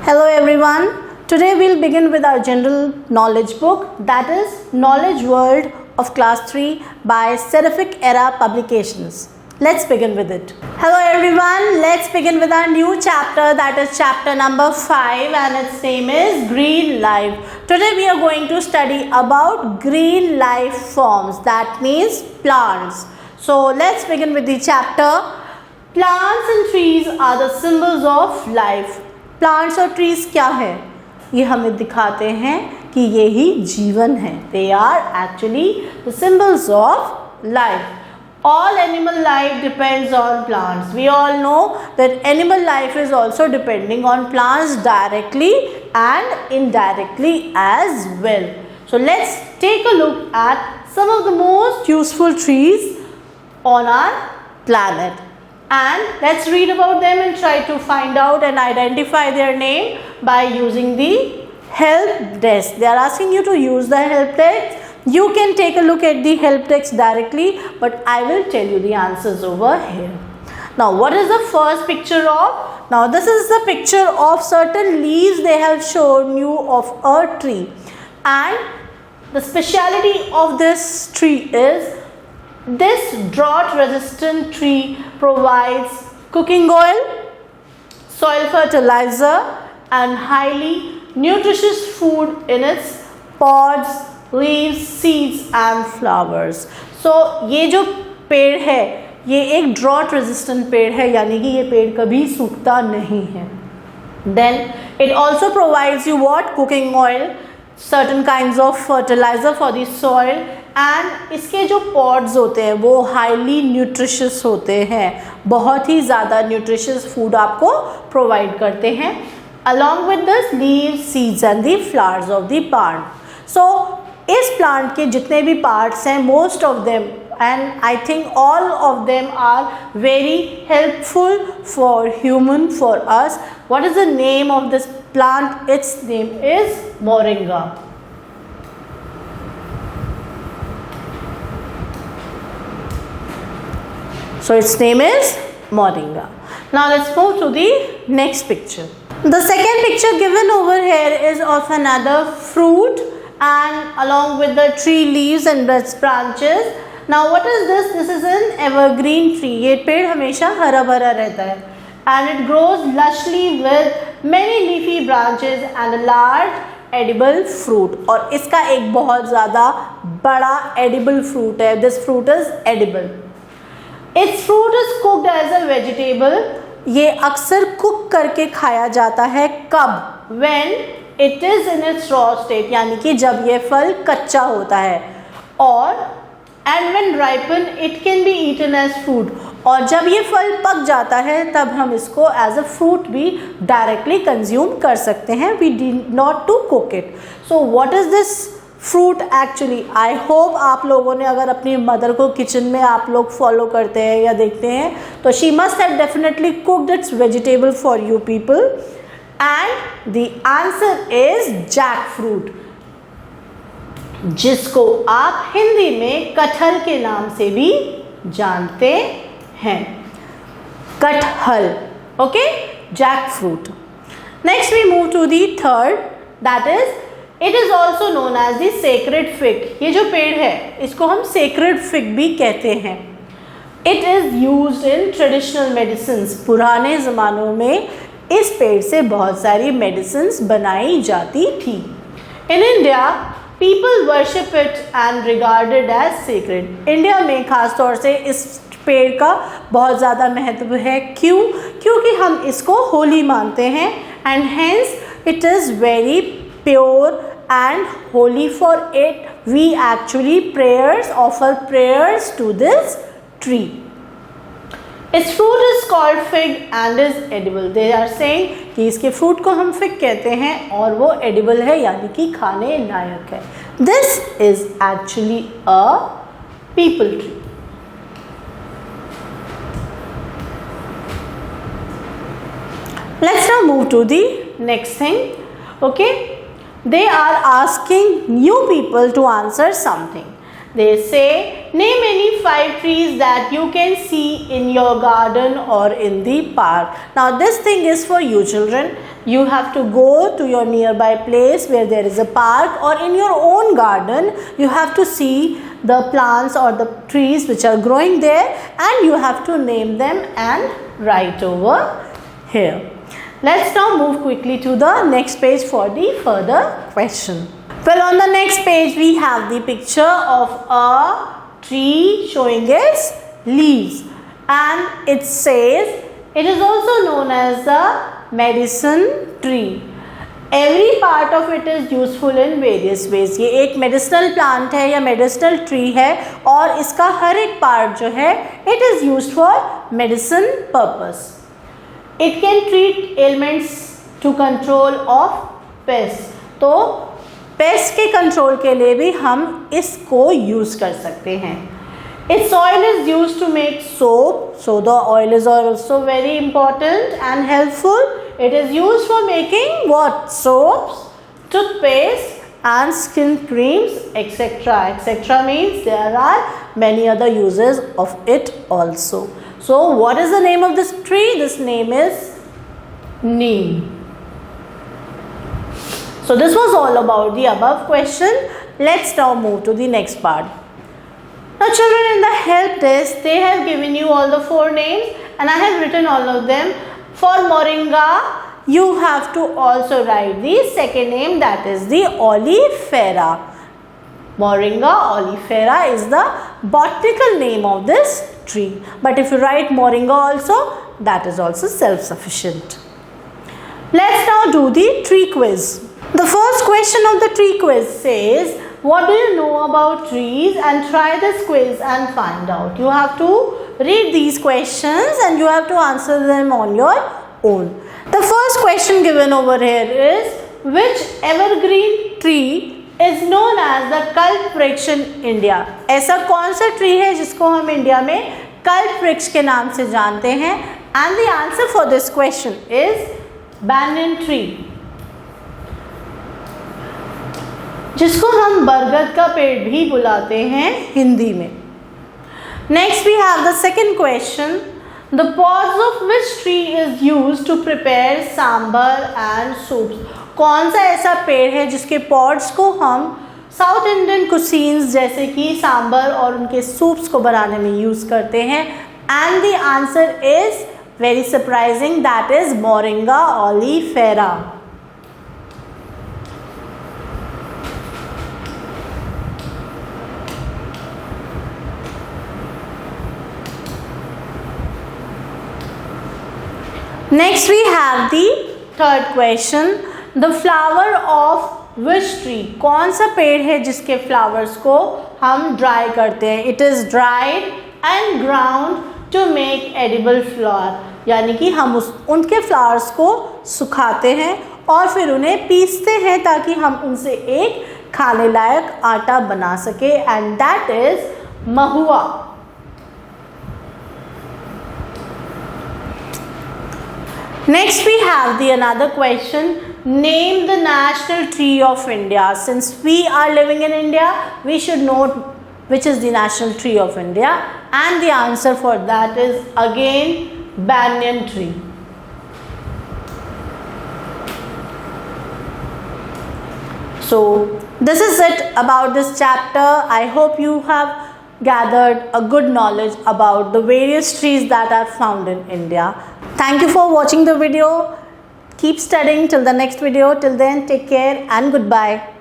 Hello everyone. Today we'll begin with our general knowledge book, that is Knowledge World of Class 3 by Seraphic Era Publications. Let's begin with it. Hello everyone. Let's begin with our new chapter, that is chapter number 5, and its name is Green Life. Today we are going to study about green life forms, that means plants. So let's begin with the chapter. Plants and trees are the symbols of life. Plants और trees क्या है, ये हमें दिखाते हैं कि ये ही जीवन है. They are actually the symbols of life. All animal life depends on plants. We all know that animal life is also depending on plants directly and indirectly as well. So let's take a look at some of the most useful trees on our planet. And let's read about them and try to find out and identify their name by using the help desk. They are asking you to use the help desk. You can take a look at the help text directly, but I will tell you the answers over here. Now, what is the first picture of? Now, this is the picture of certain leaves they have shown you of a tree. And the speciality of this tree is this drought resistant tree provides cooking oil, soil fertilizer and highly nutritious food in its pods, leaves, seeds and flowers. So ये जो पेड़ है ये एक drought resistant पेड़ है, यानी कि ये पेड़ कभी सूखता नहीं है. Then it also provides you what? Cooking oil, certain kinds of fertilizer for the soil, and इसके जो पॉड्स होते हैं वो हाईली न्यूट्रिशियस होते हैं, बहुत ही ज़्यादा न्यूट्रिशियस फूड आपको प्रोवाइड करते हैं. Along with this leaves, seeds and the flowers of the plant. So इस प्लांट के जितने भी पार्ट्स हैं, most of them and I think all of them are very helpful for human, for us. What is the name of this plant? Its name is moringa. So its name is moringa. Now let's move to the next picture. The second picture given over here is of another fruit and along with the tree leaves and its branches. Now what is this? This is an evergreen tree. ये पेड़ हमेशा हरा भरा रहता है and it grows lushly with many leafy branches and a large edible fruit. और इसका एक बहुत ज़्यादा बड़ा edible fruit है. This fruit is edible. Its fruit is cooked as a vegetable. ये अक्सर कुक करके खाया जाता है. कब? When it is in its raw state, यानी कि जब ये फल कच्चा होता है. और and when ripen it can be eaten as food. और जब ये फल पक जाता है तब हम इसको as a fruit भी directly consume कर सकते हैं. We need not to cook it. So what is this fruit actually? I hope आप लोगों ने अगर अपनी मदर को किचन में आप लोग फॉलो करते हैं या देखते हैं तो she must have definitely cooked its vegetable for you people, and the answer is jackfruit, जिसको आप हिंदी में कटहल के नाम से भी जानते हैं. कटहल. Okay, jackfruit. Next we move to the third, that is it is also known as the sacred fig. ये जो पेड़ है इसको हम सेक्रेड फिग भी कहते हैं. It is used in traditional medicines. पुराने ज़मानों में इस पेड़ से बहुत सारी मेडिसिन्स बनाई जाती थी. In India people worship it and regarded as sacred. India में ख़ास तौर से इस पेड़ का बहुत ज़्यादा महत्व है. क्यों? क्योंकि हम इसको होली मानते हैं and hence it is very pure and holy. For it we actually offer prayers to this tree. Its fruit is called fig and is edible. They are saying कि इसके fruit को हम fig कहते हैं और वो edible है, यानी कि खाने लायक है. This is actually a people tree. Let's now move to the next thing. Okay, they are asking new people to answer something. They say, name any 5 trees that you can see in your garden or in the park. Now this thing is for you children. You have to go to your nearby place where there is a park, or in your own garden. You have to see the plants or the trees which are growing there, and you have to name them and write over here. Let's now move quickly to the next page for the further question. Well, on the next page we have the picture of a tree showing its leaves, and it says it is also known as the medicine tree. Every part of it is useful in various ways. ये एक medicinal plant है या medicinal tree है, और इसका हर एक part जो है it is used for medicine purpose. It can treat ailments to control of pests. तो पेस्ट के कंट्रोल के लिए भी हम इसको यूज कर सकते हैं. Its oil is used to make soap, so the oil is also very important and helpful. It is used for making what? Soaps, toothpaste and skin creams, etc. etc. means there are many other uses of it also. So what is the name of this tree? This name is neem. So this was all about the above question. Let's now move to the next part. Now children, in the help desk they have given you all the 4 names and I have written all of them. For moringa you have to also write the second name, that is the oleifera. Moringa oleifera is the botanical name of this tree. But if you write moringa also, that is also self-sufficient. Let's now do the tree quiz. The first question of the tree quiz says, what do you know about trees, and try this quiz and find out. You have to read these questions and you have to answer them on your own. The first question given over here is, which evergreen tree is known as the कल्प वृक्ष in India? ऐसा कौन सा tree है जिसको हम India में कल्प वृक्ष के नाम से जानते हैं? And the answer for this question is banyan tree, जिसको हम बरगद का पेड़ भी बुलाते हैं हिंदी में. Next we have the second question. The pods of which tree is used to prepare sambar and soups? कौन सा ऐसा पेड़ है जिसके pods को हम साउथ इंडियन कुसीन्स जैसे कि सांभर और उनके सूप्स को बनाने में यूज करते हैं? And the answer is very surprising, that is moringa oleifera. Next we have the third question. The flower of which tree? कौन सा पेड़ है जिसके flowers को हम dry करते हैं? It is dried and ground to make edible flour. यानी कि हम उनके flowers को सुखाते हैं और फिर उन्हें पीसते हैं ताकि हम उनसे एक खाने लायक आटा बना सके, and that is mahua. Next we have the another question. Name the national tree of India. Since we are living in India, we should know which is the national tree of India, and the answer for that is again banyan tree. So this is it about this chapter. I hope you have gathered a good knowledge about the various trees that are found in India. Thank you for watching the video. Keep studying till the next video. Till then, take care and goodbye.